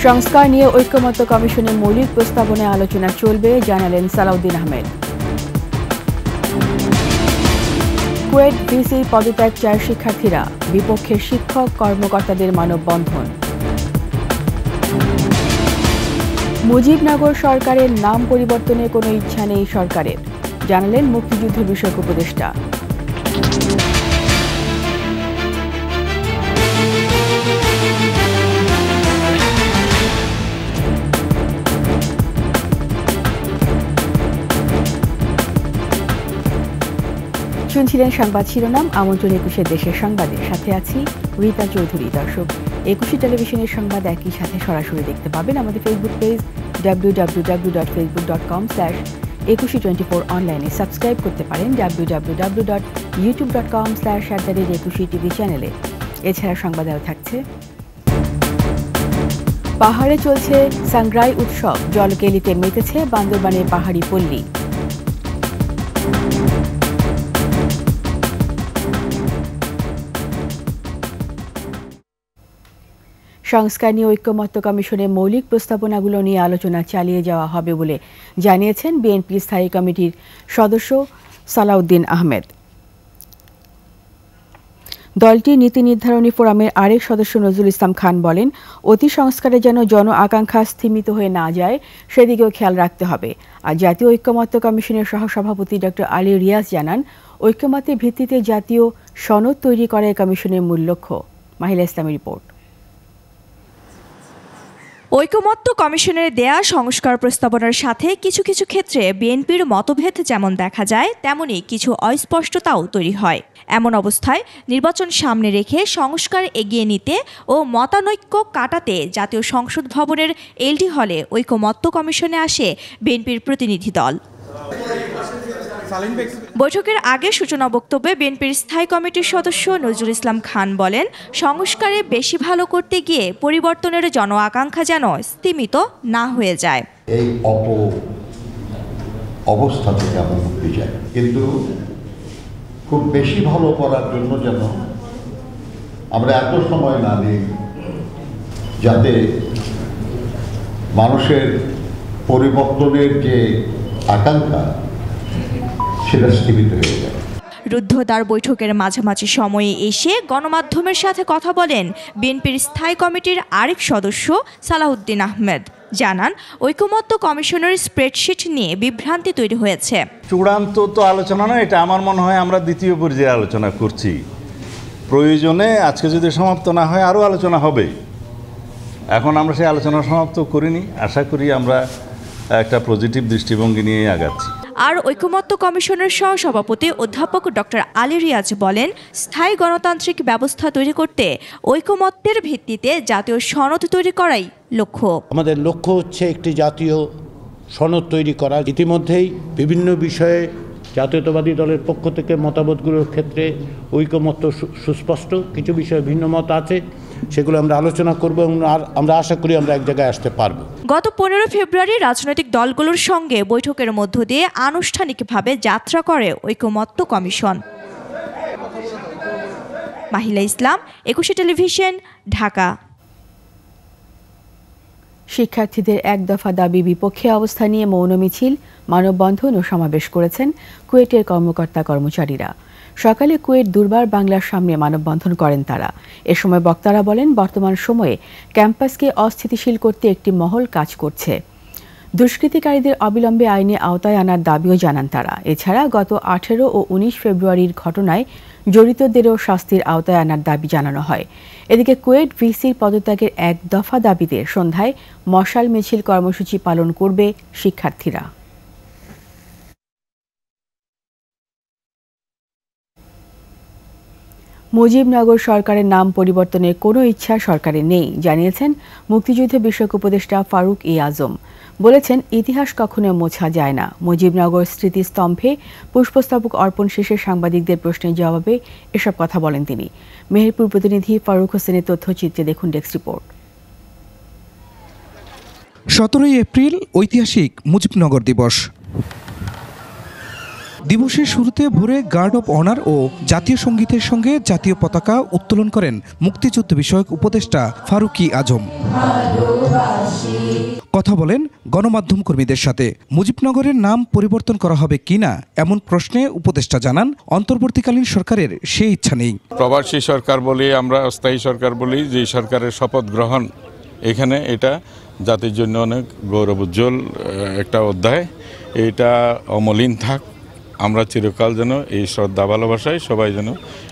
সংস্কার নিয়ে ঐক্যমত্য কমিশনের মৌলিক প্রস্তাবনায় আলোচনা চলবে, জানালেন সালাউদ্দিন আহমেদ। কুয়েট ভিসির পদত্যাগ চায় শিক্ষার্থীরা, বিপক্ষের শিক্ষক কর্মকর্তাদের মানববন্ধন। মুজিবনগর সরকারের নাম পরিবর্তনের কোনো ইচ্ছা নেই সরকারের, জানালেন মুক্তিযুদ্ধ বিষয়ক উপদেষ্টা। শুনছিলেন সংবাদ শিরোনাম। আমন্ত্রণ ২১ দেশের সংবাদে, সাথে আছি রীতা চৌধুরী। দর্শক, ২১ টেলিভিশনের সংবাদ একই সাথে সরাসরি দেখতে পাবেন আমাদের ফেসবুক পেজ www.facebook.com/2124 অনলাইনে সাবস্ক্রাইব করতে পারেন www.youtube.com/21tv চ্যানেলে। এছাড়া সংবাদ আরও থাকছে। পাহাড়ে চলছে সাংগ্রাই উৎসব, জলকেলিতে মেতেছে বান্দরবানের পাহাড়ি পল্লী। সংস্কার নিয়ে ঐক্যমত্য কমিশনের মৌলিক প্রস্তাবনাগুলো নিয়ে আলোচনা চালিয়ে যাওয়া হবে বলে জানিয়েছেন বিএনপির স্থায়ী কমিটির সদস্য সালাউদ্দিন আহমেদ। দলটির নীতি নির্ধারণী ফোরামের আরেক সদস্য নজরুল ইসলাম খান বলেন, অতি সংস্কারে যেন জন আকাঙ্ক্ষা স্থিমিত হয়ে না যায় সেদিকেও খেয়াল রাখতে হবে। আর জাতীয় ঐক্যমত্য কমিশনের সহসভাপতি ডক্টর আলী রিয়াজ জানান, ঐক্যমত্যের ভিত্তিতে জাতীয় সনদ তৈরি করাই কমিশনের মূল লক্ষ্য। মাহিলা ইসলামের রিপোর্ট। ঐকমত্য কমিশনের দেয়া সংস্কার প্রস্তাবনার সাথে কিছু কিছু ক্ষেত্রে বিএনপির মতভেদ যেমন দেখা যায়, তেমনি কিছু অস্পষ্টতাও তৈরি হয়। এমন অবস্থায় নির্বাচন সামনে রেখে সংস্কার এগিয়ে নিতে ও মতানৈক্য কাটাতে জাতীয় সংসদ ভবনের এলডি হলে ঐকমত্য কমিশনে আসে বিএনপির প্রতিনিধি দল। বৈঠকের আগে সূচনা বক্তব্যে বিএনপির স্থায়ী কমিটির সদস্য নজরুল ইসলাম খান বলেন, সংস্কারে বেশি ভালো করতে গিয়ে পরিবর্তনের জন আকাঙ্ক্ষা যেন স্তিমিত না হয়ে যায়। এই অবস্থা থেকে আমরা মুক্তি চাই, কিন্তু খুব বেশি ভালো করার জন্য যেন আমরা এত সময় না দিই যাতে মানুষের পরিবর্তনের যে আকাঙ্ক্ষা সেটা স্থিমিত হয়ে যায়। রুদ্ধদ্বার বৈঠকের মাঝামাঝি সময়ে এসে গণমাধ্যমের সাথে কথা বলেন বিএনপির স্থায়ী কমিটির আরেক সদস্য সালাউদ্দিন আহমেদ। জানান, ঐকমত্য কমিশনের স্প্রেডশিট নিয়ে বিভ্রান্তি তৈরি হয়েছে। চূড়ান্ত তো আলোচনা নয়, এটা আমার মনে হয় আমরা দ্বিতীয় পর্যায়ে আলোচনা করছি। প্রয়োজনে আজকে যদি সমাপ্ত না হয় আরও আলোচনা হবে। এখন আমরা সেই আলোচনা সমাপ্ত করিনি, আশা করি আমরা একটা পজিটিভ দৃষ্টিভঙ্গি নিয়ে আগাচ্ছি। আর ঐকমত্য কমিশনের সহসভাপতি অধ্যাপক ডক্টর আলী রিয়াজ বলেন, স্থায়ী গণতান্ত্রিক ব্যবস্থা তৈরি করতে ঐকমত্যের ভিত্তিতে জাতীয় সনদ তৈরি করাই লক্ষ্য। আমাদের লক্ষ্য হচ্ছে একটি জাতীয় সনদ তৈরি করা। ইতিমধ্যেই বিভিন্ন বিষয়ে জাতীয়তাবাদী দলের পক্ষ থেকে মতামতগুলোর ক্ষেত্রে ঐকমত্য সুস্পষ্ট, কিছু বিষয়ে ভিন্ন মত আছে, সেগুলো আমরা আলোচনা করব এবং আমরা আশা করি আমরা এক জায়গায় আসতে পারব। গত 15 ফেব্রুয়ারি রাজনৈতিক দলগুলোর সঙ্গে বৈঠকের মধ্য দিয়ে আনুষ্ঠানিকভাবে যাত্রা করে ঐকমত্য কমিশন। মাহিলা ইসলাম, 21 টেলিভিশন, ঢাকা। শিক্ষার্থীদের এক দফা দাবি বিপক্ষে অবস্থা নিয়ে মৌন মিছিল, মানববন্ধন ও সমাবেশ করেছেন কুয়েটের কর্মকর্তা কর্মচারীরা। সকালে কুয়েট দুর্বার বাংলার সামনে মানববন্ধন করেন তারা। এ সময় বক্তারা বলেন, বর্তমান সময়ে ক্যাম্পাসকে অস্থিতিশীল করতে একটি মহল কাজ করছে। দুষ্কৃতিকারীদের অবিলম্বে আইনে আওতায় আনার দাবিও জানান তারা। এছাড়া গত 18 ও 19 ফেব্রুয়ারির ঘটনায় জড়িতদেরও শাস্তির আওতায় আনার দাবি জানানো হয়। এদিকে কুয়েট ভিসির পদত্যাগের এক দফা দাবিতে সন্ধ্যায় মশাল মিছিল কর্মসূচি পালন করবে শিক্ষার্থীরা। মুজিবনগর সরকারের নাম পরিবর্তনের কোনো ইচ্ছা সরকারের নেই, জানিয়েছেন মুক্তিযুদ্ধ বিষয়ক উপদেষ্টা ফারুক ই আজম। বলেছেন, ইতিহাস কখনো মোছা যায় না। মুজিবনগর স্মৃতিস্তম্ভে পুষ্পস্তবক অর্পণ শেষে সাংবাদিকদের প্রশ্নের জবাবে এসব কথা বলেন তিনি। মেহেরপুর প্রতিনিধি ফারুক হোসেনের তথ্যচিত্রে দেখুন ডেস্ক রিপোর্ট। 17 এপ্রিল ঐতিহাসিক মুজিবনগর দিবস। দিবসের শুরুতে ভোরে গার্ড অব অনার ও জাতীয় সঙ্গীতের সঙ্গে জাতীয় পতাকা উত্তোলন করেন মুক্তিযুদ্ধ বিষয়ক উপদেষ্টা ফারুকী আজম। কথা বলেন গণমাধ্যম কর্মীদের সাথে। মুজিবনগরের নাম পরিবর্তন করা হবে কিনা এমন প্রশ্নে উপদেষ্টা জানান, অন্তর্বর্তীকালীন সরকারের সেই ইচ্ছা নেই। প্রবাসী সরকার বলি, আমরা অস্থায়ী সরকার বলি, যে সরকারের শপথ গ্রহণ এখানে, এটা জাতির জন্য অনেক গৌরবোজ্জ্বল একটা অধ্যায়। এটা অমলিন থাক, আমরা চিরকাল যেন এই শ্রদ্ধা ভালোবাসায় সবাই যেন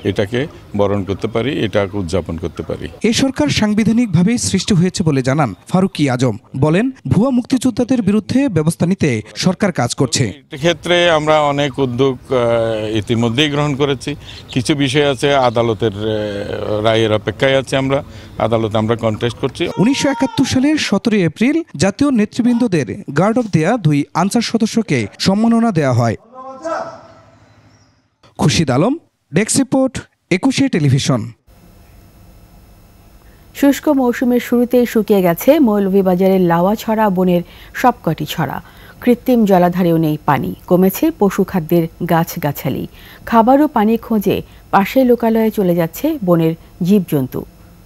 এটাকে বরণ করতে পারি, এটাকে উদযাপন করতে পারি। এই সরকার সাংবিধানিকভাবেই সৃষ্টি হয়েছে বলে জানান ফারুকী আজম। বলেন, ভুয়া মুক্তিযোদ্ধাদের বিরুদ্ধে ব্যবস্থা নিতে সরকার কাজ করছে। ক্ষেত্রে আমরা অনেক উদ্যোগ ইতিমধ্যেই গ্রহণ করেছি। কিছু বিষয় আছে আদালতের রায়ের অপেক্ষায় আছে, আদালতে আমরা কন্টেস্ট করছি। 1971 সালের 17 এপ্রিল জাতীয় নেতৃবৃন্দদের গার্ড অব দেয়া 2 আনসার সদস্যকে সম্মাননা দেয়া হয়। Khurshid Alam, desk report, 21 television. শুষ্ক মৌসুমের শুরুতেই শুকিয়ে গেছে মৌলভীবাজারের লাওয়াছড়া বনের সবকটি ছড়া। কৃত্রিম জলাধারেও নেই পানি, কমেছে পশু খাদ্যের গাছগাছালি। খাবার ও পানি খোঁজে পাশের লোকালয়ে চলে যাচ্ছে বনের জীবজন্তু।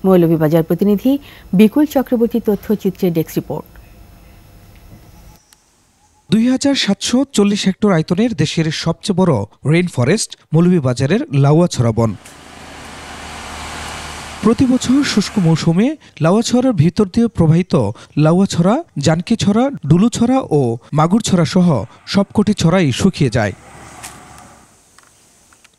মৌলভীবাজার প্রতিনিধি Bikul Chakraborty তথ্যচিত্রে desk report. 2740 hectare আয়তনের দেশের সবচেয়ে বড় রেইন ফরেস্ট মৌলভীবাজারের লাউয়াছড়া বন। প্রতি বছর শুষ্ক মৌসুমে লাউয়াছড়ার ভিতর দিয়ে প্রবাহিত লাউয়াছড়া, জানকীছড়া, ডুলুছড়া ও মাগুরছড়া সহ সবকটি ছড়াই শুকিয়ে যায়।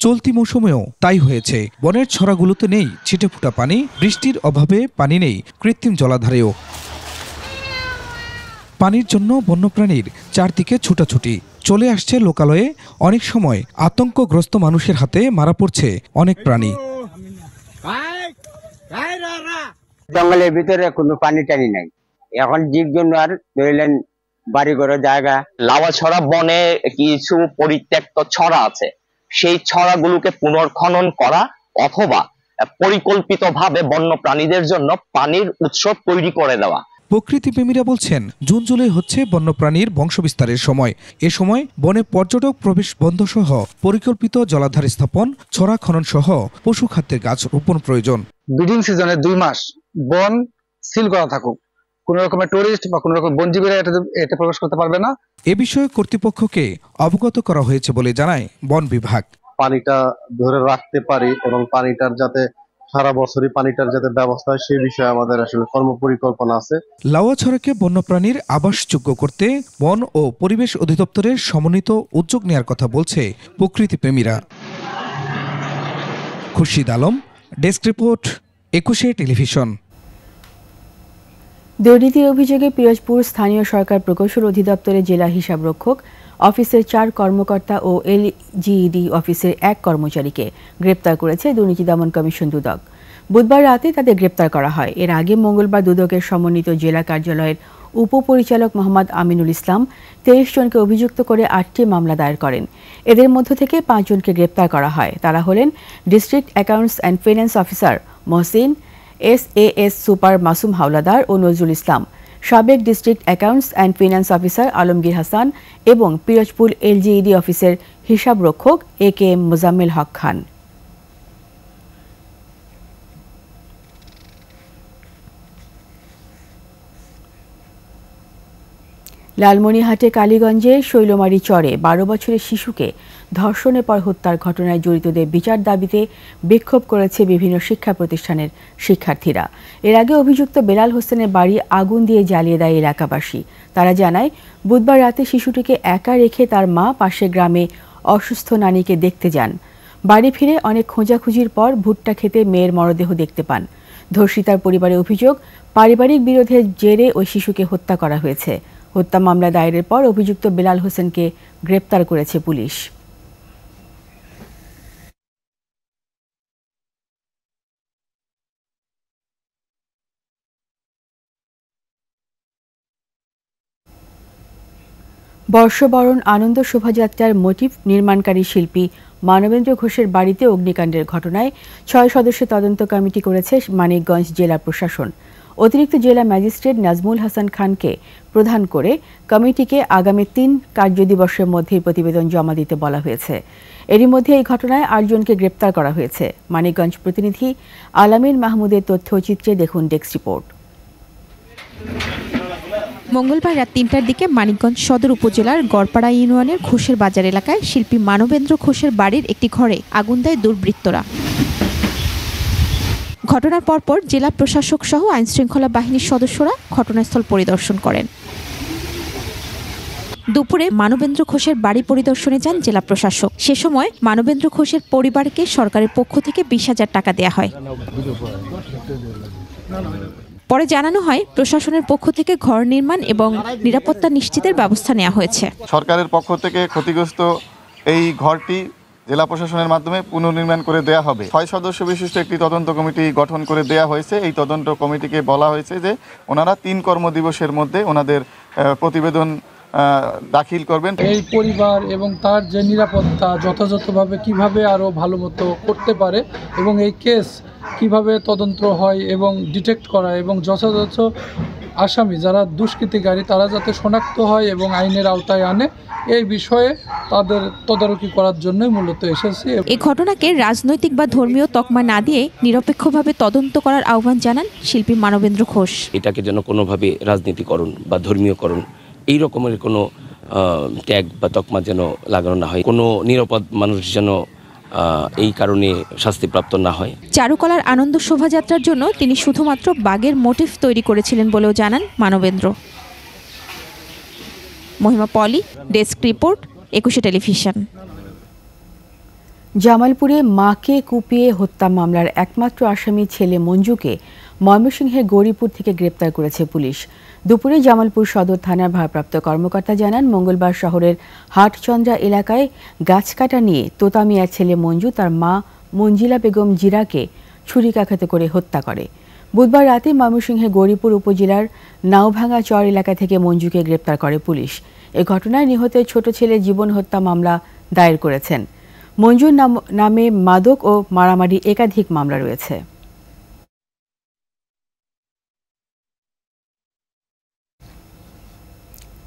চলতি মৌসুমেও তাই হয়েছে। বনের ছড়াগুলোতে নেই ছিটেফোঁটা পানি, বৃষ্টির অভাবে পানি নেই কৃত্রিম জলাধারেও। পানির জন্য বন্যপ্রাণীর চারদিকে ছুটাছুটি, চলে আসছে লোকালয়ে। অনেক সময় আতঙ্কগ্রস্ত মানুষের হাতে মারা পড়ছে অনেক প্রাণী। জঙ্গলের ভিতরে কোনো পানি টানি নাই, এখন জীবজন্তু আর ধরলেন বাড়ি ঘরের জায়গা। লাউয়াছড়া বনে কিছু পরিত্যক্ত ছড়া আছে, সেই ছড়াগুলোকে পুনর্খনন করা অথবা পরিকল্পিতভাবে বন্য প্রাণীদের জন্য পানির উৎস তৈরি করে দেওয়া। প্রকৃতিপ্রেমীরা বলছেন, জুন জুলাই হচ্ছে বন্যপ্রাণীর বংশবিস্তারের সময়। এ সময় বনে পর্যটক প্রবেশ বন্ধ সহ পরিকল্পিত জলাধার স্থাপন, ছড়া খনন সহ পশু খাদ্যের গাছ রোপণ প্রয়োজন। ব্রিডিং সিজনে 2 মাস বন সিল করা থাকুক, কোন রকমের টুরিস্ট বা কোন রকম বনজীবীরা এতে প্রবেশ করতে পারবে না। এ বিষয়ে কর্তৃপক্ষকে অবগত করা হয়েছে বলে জানায় বন বিভাগ। পানিটা ধরে রাখতে পারি এবং পানিটার যাতে সারা বছরই পানিটার যাতে ব্যবস্থা হয় সেই বিষয়ে আমাদের আসলে কর্মপরিকল্পনা আছে। লাউয়াছড়াকে বন্যপ্রাণীর আবাসযোগ্য করতে বন ও পরিবেশ অধিদপ্তরের সমন্বিত উদ্যোগ নেওয়ার কথা বলছে প্রকৃতিপ্রেমীরা। Khurshid Alam, desk report, 21 television. দুর্নীতির অভিযোগে পিরোজপুর স্থানীয় সরকার প্রকৌশল অধিদপ্তরের জেলা হিসাবরক্ষক অফিসের 4 কর্মকর্তা ও এলজিইডি অফিসের 1 কর্মচারীকে গ্রেপ্তার করেছে দুর্নীতি দমন কমিশন দুদক। বুধবার রাতে তাদের গ্রেপ্তার করা হয়। এর আগে মঙ্গলবার দুদকের সমন্বিত জেলা কার্যালয়ের উপপরিচালক মোহাম্মদ আমিনুল ইসলাম 23 জনকে অভিযুক্ত করে 8টি মামলা দায়ের করেন। এদের মধ্য থেকে 5 জনকে গ্রেপ্তার করা হয়। তারা হলেন district accounts and finance officer Mohsin, SAS super Masum Howlader ও নজরুল ইসলাম, সাবেক district accounts and finance officer Alamgir Hasan এবং পিরোজপুর LGED অফিসের হিসাবরক্ষক AKM মোজাম্মেল হক খান। লালমনিরহাটে কালীগঞ্জে শৈলমারী চরে 12 বছরের শিশুকে ধর্ষণের পর হত্যার ঘটনায় জড়িতদের বিচার দাবিতে বিক্ষোভ করেছে বিভিন্ন শিক্ষা প্রতিষ্ঠানের শিক্ষার্থীরা। এর আগে অভিযুক্ত বেলাল হোসেনের বাড়ি আগুন দিয়ে জ্বালিয়ে দেয় এলাকাবাসী। তারা জানায়, বুধবার রাতে শিশুটিকে একা রেখে তার মা পাশের গ্রামে অসুস্থ নানিকে দেখতে যান। বাড়ি ফিরে অনেক খোঁজাখুঁজির পর ভুট্টা খেতে মেয়ের মরদেহ দেখতে পান। ধর্ষিতার পরিবারের অভিযোগ, পারিবারিক বিরোধের জেরে ওই শিশুকে হত্যা করা হয়েছে। হত্যা মামলা দায়েরের পর অভিযুক্ত বেলাল হোসেনকে গ্রেপ্তার করেছে পুলিশ। বর্ষবরণ আনন্দ শোভাযাত্রার মোটিভ নির্মাণকারী শিল্পী মানবেন্দ্র ঘোষের বাড়িতে অগ্নিকাণ্ডের ঘটনায় 6 সদস্যের তদন্ত কমিটি করেছে মানিকগঞ্জ জেলা প্রশাসন। অতিরিক্ত জেলা ম্যাজিস্ট্রেট নাজমুল হাসান খানকে প্রধান করে কমিটিকে আগামী 3 কার্যদিবসের মধ্যে প্রতিবেদন জমা দিতে বলা হয়েছে। এরই মধ্যে এই ঘটনায় 8 জনকে গ্রেপ্তার করা হয়েছে। মানিকগঞ্জ প্রতিনিধি আলামিন মাহমুদের তথ্যচিত্রে দেখুন ডেস্ক রিপোর্ট। মঙ্গলবার রাত 3টার দিকে মানিকগঞ্জ সদর উপজেলার গড়পাড়া ইউনিয়নের ঘোষের বাজার এলাকায় শিল্পী মানবেন্দ্র ঘোষের বাড়ির একটি ঘরে আগুন দেয় দুর্বৃত্তরা। ঘটনার পরপর জেলা প্রশাসক সহ আইনশৃঙ্খলা বাহিনীর সদস্যরা ঘটনাস্থল পরিদর্শন করেন। দুপুরে মানবেন্দ্র ঘোষের বাড়ি পরিদর্শনে যান জেলা প্রশাসক। সে সময় মানবেন্দ্র ঘোষের পরিবারকে সরকারের পক্ষ থেকে 20,000 টাকা দেওয়া হয়। পরে জানানো হয় প্রশাসনের পক্ষ থেকে ঘর নির্মাণ এবং নিরাপত্তা নিশ্চিতের ব্যবস্থা নেওয়া হয়েছে। সরকারের পক্ষ থেকে ক্ষতিগ্রস্ত এই ঘরটি জেলা প্রশাসনের মাধ্যমে পুনর্নির্মাণ করে দেয়া হবে। 6 সদস্য বিশিষ্ট একটি তদন্ত কমিটি গঠন করে দেয়া হয়েছে। এই তদন্ত কমিটিকে বলা হয়েছে যে ওনারা 3 কর্মদিবসের মধ্যে ওনাদের প্রতিবেদন দাখিল করবেন। এই পরিবার এবং তার যে নিরাপত্তা যথাযথভাবে কিভাবে আরও ভালো মতো করতে পারে এবং এই কেস কিভাবে তদন্ত হয় এবং ডিটেক্ট করা এবং যথাযথ আসামি যারা দুষ্কৃতিকারী তারা যাতে শনাক্ত হয় এবং আইনের আওতায় আনে, এই বিষয়ে তাদের তদারকি করার জন্যই মূলত এসেছি। এই ঘটনাকে রাজনৈতিক বা ধর্মীয় তকমা না দিয়ে নিরপেক্ষভাবে তদন্ত করার আহ্বান জানান শিল্পী মানবেন্দ্র ঘোষ। এটাকে যেন কোনোভাবে রাজনীতিকরণ বা ধর্মীয়করণ এই রকমের কোনো ট্যাগ বা তকমা যেন লাগানো না হয়, কোনো নিরাপদ মানুষ যেন এই কারণে শাস্তিপ্রাপ্ত না হয়। চারুকলার আনন্দ শোভাযাত্রার জন্য তিনি শুধুমাত্র বাঘের মোটিভ তৈরি করেছিলেন বলেও জানান মানবেন্দ্র। মহিমা পলি, ডেস্ক রিপোর্ট, 21 টেলিভিশন। জামালপুরে মাকে কুপিয়ে হত্যা মামলার একমাত্র আসামি ছেলে মঞ্জুকে ময়মনসিংহের গৌরীপুর থেকে গ্রেপ্তার করেছে পুলিশ। দুপুরে জামালপুর সদর থানার ভারপ্রাপ্ত কর্মকর্তা জানান, মঙ্গলবার শহরের হাটচন্দ্রা এলাকায় গাছ কাটা নিয়ে তোতা মিয়ার ছেলে মঞ্জু তার মা মঞ্জিলা বেগম জিরাকে ছুরিকাঘাত করে হত্যা করে। বুধবার রাতে ময়মনসিংহের গৌরীপুর উপজেলার নাওভাঙ্গা চর এলাকা থেকে মঞ্জুকে গ্রেপ্তার করে পুলিশ। এ ঘটনায় নিহতের ছোট ছেলে জীবন হত্যা মামলা দায়ের করেছেন। মঞ্জুর নামে মাদক ও মারামারি একাধিক মামলা রয়েছে।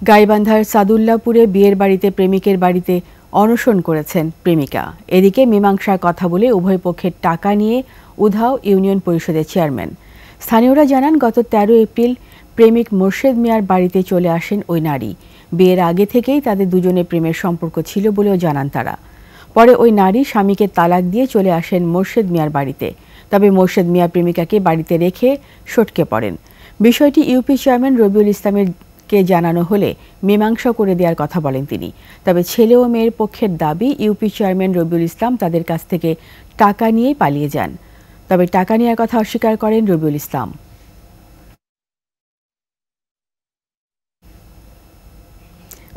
গাইবান্ধার সাদুল্লাপুরে বিয়ের বাড়িতে প্রেমিকের বাড়িতে অনশন করেছেন প্রেমিকা। এদিকে মীমাংসার কথা বলে উভয় পক্ষের টাকা নিয়ে উধাও ইউনিয়ন পরিষদের চেয়ারম্যান। স্থানীয়রা জানান, গত 13 এপ্রিল প্রেমিক মোর্শেদ মিয়ার বাড়িতে চলে আসেন ওই নারী। বিয়ের আগে থেকেই তাদের দুজনের প্রেমের সম্পর্ক ছিল বলেও জানান তারা। পরে ওই নারী স্বামীকে তালাক দিয়ে চলে আসেন মোর্শেদ মিয়ার বাড়িতে। তবে মোর্শেদ মিয়ার প্রেমিকাকে বাড়িতে রেখে সটকে পড়েন। বিষয়টি ইউপি চেয়ারম্যান রবিউল ইসলামকে জানানো হলে মীমাংসা করে দেওয়ার কথা বলেন তিনি। তবে ছেলে ও মেয়ের পক্ষের দাবি, ইউপি চেয়ারম্যান রবিউল ইসলাম তাদের কাছ থেকে টাকা নিয়ে পালিয়ে যান। তবে টাকা নেওয়ার কথা অস্বীকার করেন রবিউল ইসলাম।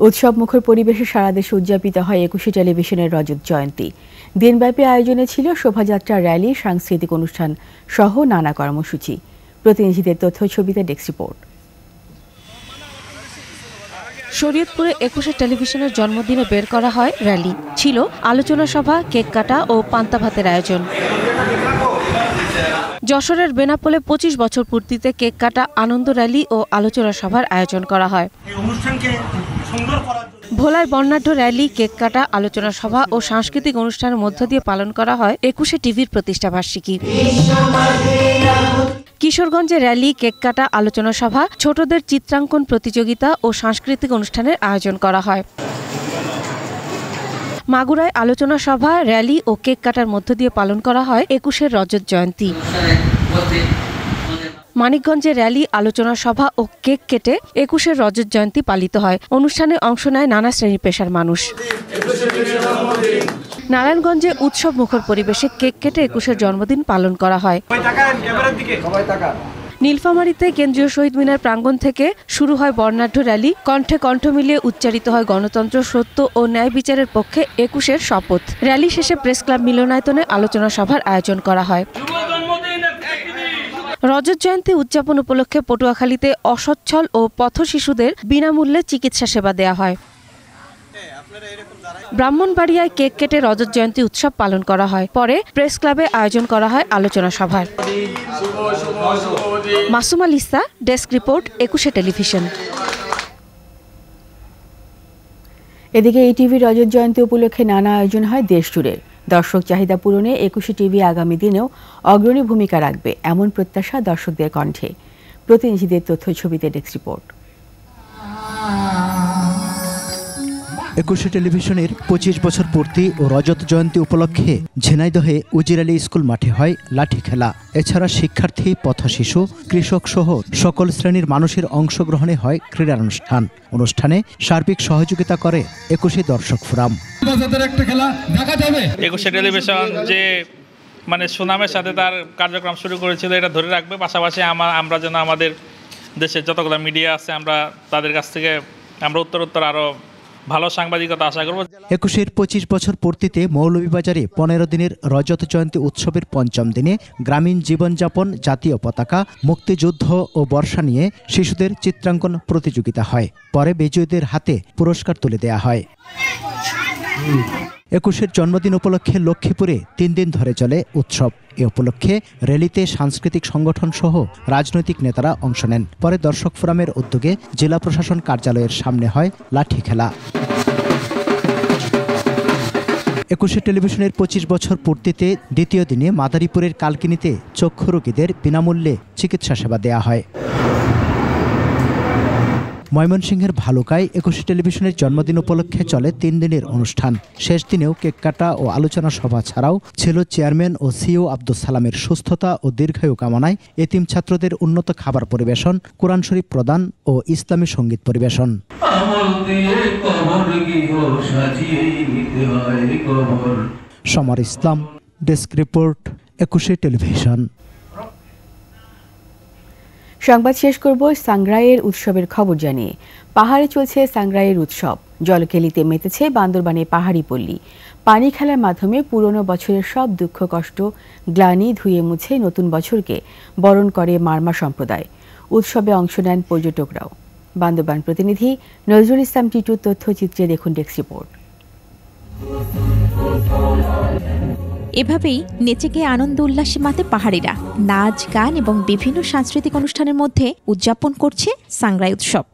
উৎসবমুখর পরিবেশে সারা দেশে উদযাপিত হয় 21 টেলিভিশনের রজত জয়ন্তী। দিনব্যাপী আয়োজনে ছিল শোভাযাত্রা, র্যালি, সাংস্কৃতিক অনুষ্ঠান সহ নানা কর্মসূচি। প্রতিনিধিদের তথ্য ছবিতে ডেস্ক রিপোর্ট। শরীয়তপুরে 21 টেলিভিশনের জন্মদিনে বের করা হয় র্যালি, ছিল আলোচনা সভা, কেক কাটা ও পান্তা ভাতের আয়োজন। যশোরের বেনাপোলে 25 বছর পূর্তিতে কেক কাটা, আনন্দ র্যালি ও আলোচনা সভার আয়োজন করা হয়। ভোলায় বর্ণাঢ্য র্যালি, কেক কাটা, আলোচনা সভা ও সাংস্কৃতিক অনুষ্ঠানের মধ্য দিয়ে পালন করা হয় 21 টিভির প্রতিষ্ঠাবার্ষিকী। কিশোরগঞ্জে র্যালি, কেক কাটা, আলোচনা সভা, ছোটদের চিত্রাঙ্কন প্রতিযোগিতা ও সাংস্কৃতিক অনুষ্ঠানের আয়োজন করা হয়। মাগুরায় আলোচনা সভা, র্যালি ও কেক কাটার মধ্য দিয়ে পালন করা হয় 21 রজত জয়ন্তী। মানিকগঞ্জে র্যালি, আলোচনা সভা ও কেক কেটে 21 রজত জয়ন্তী পালিত হয়। অনুষ্ঠানে অংশ নেয় নানা শ্রেণী পেশার মানুষ। নারায়ণগঞ্জে উৎসব মুখর পরিবেশে কেক কেটে 21 জন্মদিন পালন করা হয়। নীলফামারীতে কেন্দ্রীয় শহীদ মিনার প্রাঙ্গণ থেকে শুরু হয় বর্ণাঢ্য র্যালি, কণ্ঠে কণ্ঠ মিলিয়ে উচ্চারিত হয় গণতন্ত্র, সত্য ও ন্যায় বিচারের পক্ষে 21 শপথ। র্যালি শেষে প্রেস ক্লাব মিলনায়তনে আলোচনা সভার আয়োজন করা হয়। রজত জয়ন্তী উদযাপন উপলক্ষে পটুয়াখালীতে অসচ্ছল ও পথ শিশুদের বিনামূল্যে চিকিৎসা সেবা দেওয়া হয়। ব্রাহ্মণবাড়িয়ায় কেক কেটে রজত জয়ন্তী উৎসব পালন করা হয়। পরে প্রেস ক্লাবে আয়োজন করা হয় আলোচনা সভার। Masuma Lisa, desk report, 21 television. এদিকে ইটিভি রজত জয়ন্তী উপলক্ষে নানা আয়োজন হয় দেশ জুড়ে। দর্শক চাহিদা পূরণে 21 টিভি আগামী দিনেও অগ্রণী ভূমিকা রাখবে এমন প্রত্যাশা দর্শকদের কণ্ঠে। প্রতিনিধিদের তথ্য ছবিতে ডেস্ক রিপোর্ট। 21 টেলিভিশনের 25 বছর পূর্তি ও রজত জয়ন্তী উপলক্ষে ঝিনাইদহে উজির আলী স্কুল মাঠে হয় লাঠি খেলা। এছাড়া শিক্ষার্থী, পথশিশু, কৃষক সহ সকল শ্রেণীর মানুষের অংশগ্রহণে হয় ক্রীড়া অনুষ্ঠান। অনুষ্ঠানে সার্বিক সহযোগিতা করে 21 দর্শক ফোরাম। 21 টেলিভিশন যে সুনামের সাথে তার কার্যক্রম শুরু করেছিল এটা ধরে রাখবে। পাশাপাশি আমরা যেন আমাদের দেশের যতগুলো মিডিয়া আছে আমরা তাদের কাছ থেকে আমরা উত্তরোত্তর আরো ভালো সাংবাদিকতা আশা করব। 21-এর 25 বছর পূর্তিতে মৌলভীবাজারে 15 দিনের রজত জয়ন্তী উৎসবের 5ম দিনে গ্রামীণ জীবনযাপন, জাতীয় পতাকা, মুক্তিযুদ্ধ ও বর্ষা নিয়ে শিশুদের চিত্রাঙ্কন প্রতিযোগিতা হয়। পরে বিজয়ীদের হাতে পুরস্কার তুলে দেয়া হয়। 21-এর জন্মদিন উপলক্ষে লক্ষ্মীপুরে 3 দিন ধরে চলে উৎসব। এ উপলক্ষে র্যালিতে সাংস্কৃতিক সংগঠন সহ রাজনৈতিক নেতারা অংশ নেন। পরে দর্শক ফোরামের উদ্যোগে জেলা প্রশাসন কার্যালয়ের সামনে হয় লাঠি খেলা। 21 টেলিভিশনের 25 বছর পূর্তিতে দ্বিতীয় দিনে মাদারীপুরের কালকিনিতে চক্ষু রোগীদের বিনামূল্যে চিকিৎসা সেবা দেয়া হয়। ময়মনসিংহের ভালুকায় 21 টেলিভিশনের জন্মদিন উপলক্ষে চলে 3 দিনের অনুষ্ঠান। শেষ দিনেও কেক কাটা ও আলোচনা সভা ছাড়াও ছিল চেয়ারম্যান ও সিইও আব্দুস সালামের সুস্থতা ও দীর্ঘায়ু কামনায় এতিম ছাত্রদের উন্নত খাবার পরিবেশন, কোরআন শরীফ প্রদান ও ইসলামী সঙ্গীত পরিবেশন। সমর ইসলাম, ডেস্ক রিপোর্ট, 21 টেলিভিশন। সংবাদ শেষ করব সাংগ্রাইয়ের উৎসবের খবর জানিয়ে। পাহাড়ে চলছে সাংগ্রাইয়ের উৎসব। জলকেলিতে মেতেছে বান্দরবানের পাহাড়ি পল্লী। পানি খেলার মাধ্যমে পুরনো বছরের সব দুঃখ কষ্ট গ্লানি ধুয়ে মুছে নতুন বছরকে বরণ করে মারমা সম্প্রদায়। উৎসবে অংশ নেন পর্যটকরাও। বান্দরবান প্রতিনিধি নজরুল ইসলাম টিটুর তথ্যচিত্রে দেখুন ডেস্ক রিপোর্ট। এভাবেই নেচে গিয়ে আনন্দ উল্লাসে মাতে পাহাড়িরা। নাচ, গান এবং বিভিন্ন সাংস্কৃতিক অনুষ্ঠানের মধ্যে উদযাপন করছে সাংগ্রাই উৎসব।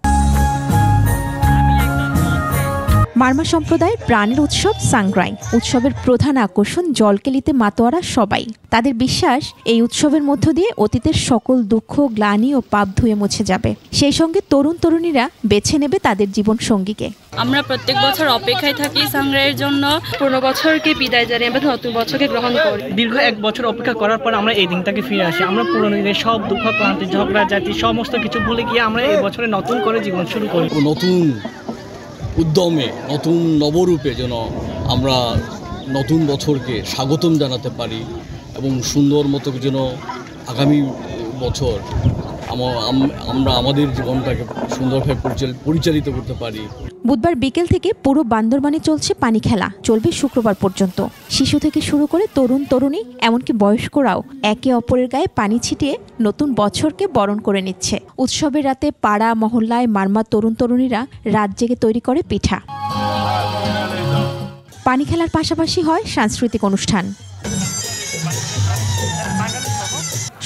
মারমা সম্প্রদায়ের প্রাণের উৎসব সাংগ্রাই। উৎসবের প্রধান আকর্ষণ জলকেলিতে মাতোয়ারা সবাই। তাদের বিশ্বাস এই উৎসবের মধ্য দিয়ে অতীতের সকল দুঃখ, গ্লানি ও পাপ ধুয়ে মুছে যাবে। সেই সঙ্গে তরুণ তরুণীরা বেছে নেবে তাদের জীবন সঙ্গীকে। আমরা প্রত্যেক বছর অপেক্ষায় থাকি সাংগ্রাইয়ের জন্য। পুরনো বছরকে বিদায় জানিয়ে আমরা নতুন বছরকে গ্রহণ করি। দীর্ঘ 1 বছর অপেক্ষা করার পর আমরা এই দিনটাকে ফিরে আসি। আমরা পুরনো দিনের সব দুঃখ, ক্লান্তি, ঝগড়া, জাতি সমস্ত কিছু ভুলে গিয়ে আমরা এই বছরে নতুন করে জীবন শুরু করি। নতুন উদ্যমে, নতুন নবরূপে যেন আমরা নতুন বছরকে স্বাগতম জানাতে পারি এবং সুন্দর মতো যেন আগামী বছর আমরা আমাদের জীবনটাকে সুন্দরভাবে পরিচালিত করতে পারি। বুধবার বিকেল থেকে পুরো বান্দরবানে চলছে পানি খেলা। চলবে শুক্রবার পর্যন্ত। শিশু থেকে শুরু করে তরুণ তরুণী এমনকি বয়স্করাও একে অপরের গায়ে পানি ছিটিয়ে নতুন বছরকে বরণ করে নিচ্ছে। উৎসবের রাতে পাড়া মহল্লায় মারমা তরুণ তরুণীরা রাত জেগে তৈরি করে পিঠা। পানি খেলার পাশাপাশি হয় সাংস্কৃতিক অনুষ্ঠান।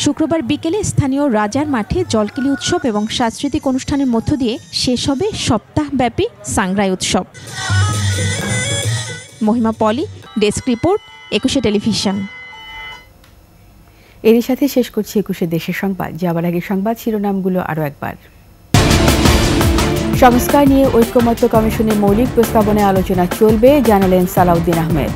শুক্রবার বিকেলে স্থানীয় রাজার মাঠে জলকেলি উৎসব এবং সাংস্কৃতিক অনুষ্ঠানের মধ্য দিয়ে শেষ হবে সপ্তাহব্যাপী সাংগ্রাই উৎসব। মহিমা পলি, ডেস্ক রিপোর্ট, 21 টেলিভিশন। এরই সাথে শেষ করছি 21 দেশের সংবাদ। যাবার আগে সংবাদ শিরোনামগুলো আরও একবার। সংস্কার নিয়ে ঐক্যমত্য কমিশনের মৌলিক প্রস্তাবনায় আলোচনা চলবে, জানালেন সালাউদ্দিন আহমেদ।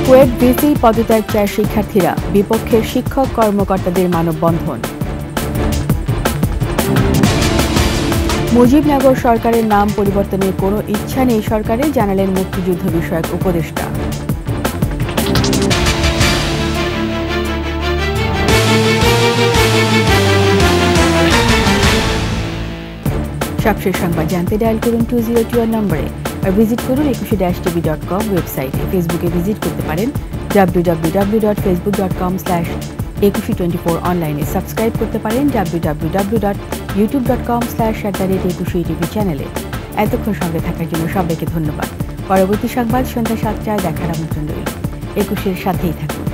কুয়েট ভিসি পদত্যাগ চায় শিক্ষার্থীরা, বিপক্ষের শিক্ষক কর্মকর্তাদের মানববন্ধন। মুজিবনগর সরকারের নাম পরিবর্তনের কোনো ইচ্ছা নেই সরকারের, জানালেন মুক্তিযুদ্ধ বিষয়ক উপদেষ্টা। সবশেষ সংবাদ জানতে ডায়াল করুন 2021 নম্বরে আর ভিজিট করুন 21-tv.com ওয়েবসাইটে। ফেসবুকে ভিজিট করতে পারেন www.facebook.com/2124 অনলাইনে। সাবস্ক্রাইব করতে পারেন www.youtube.com/21tv চ্যানেলে। এতক্ষণ সঙ্গে থাকার জন্য সবাইকে ধন্যবাদ। পরবর্তী সংবাদ সন্ধ্যা ৭টায় দেখার আমন্ত্রণ রইল। ২১-এর সাথেই থাকুন।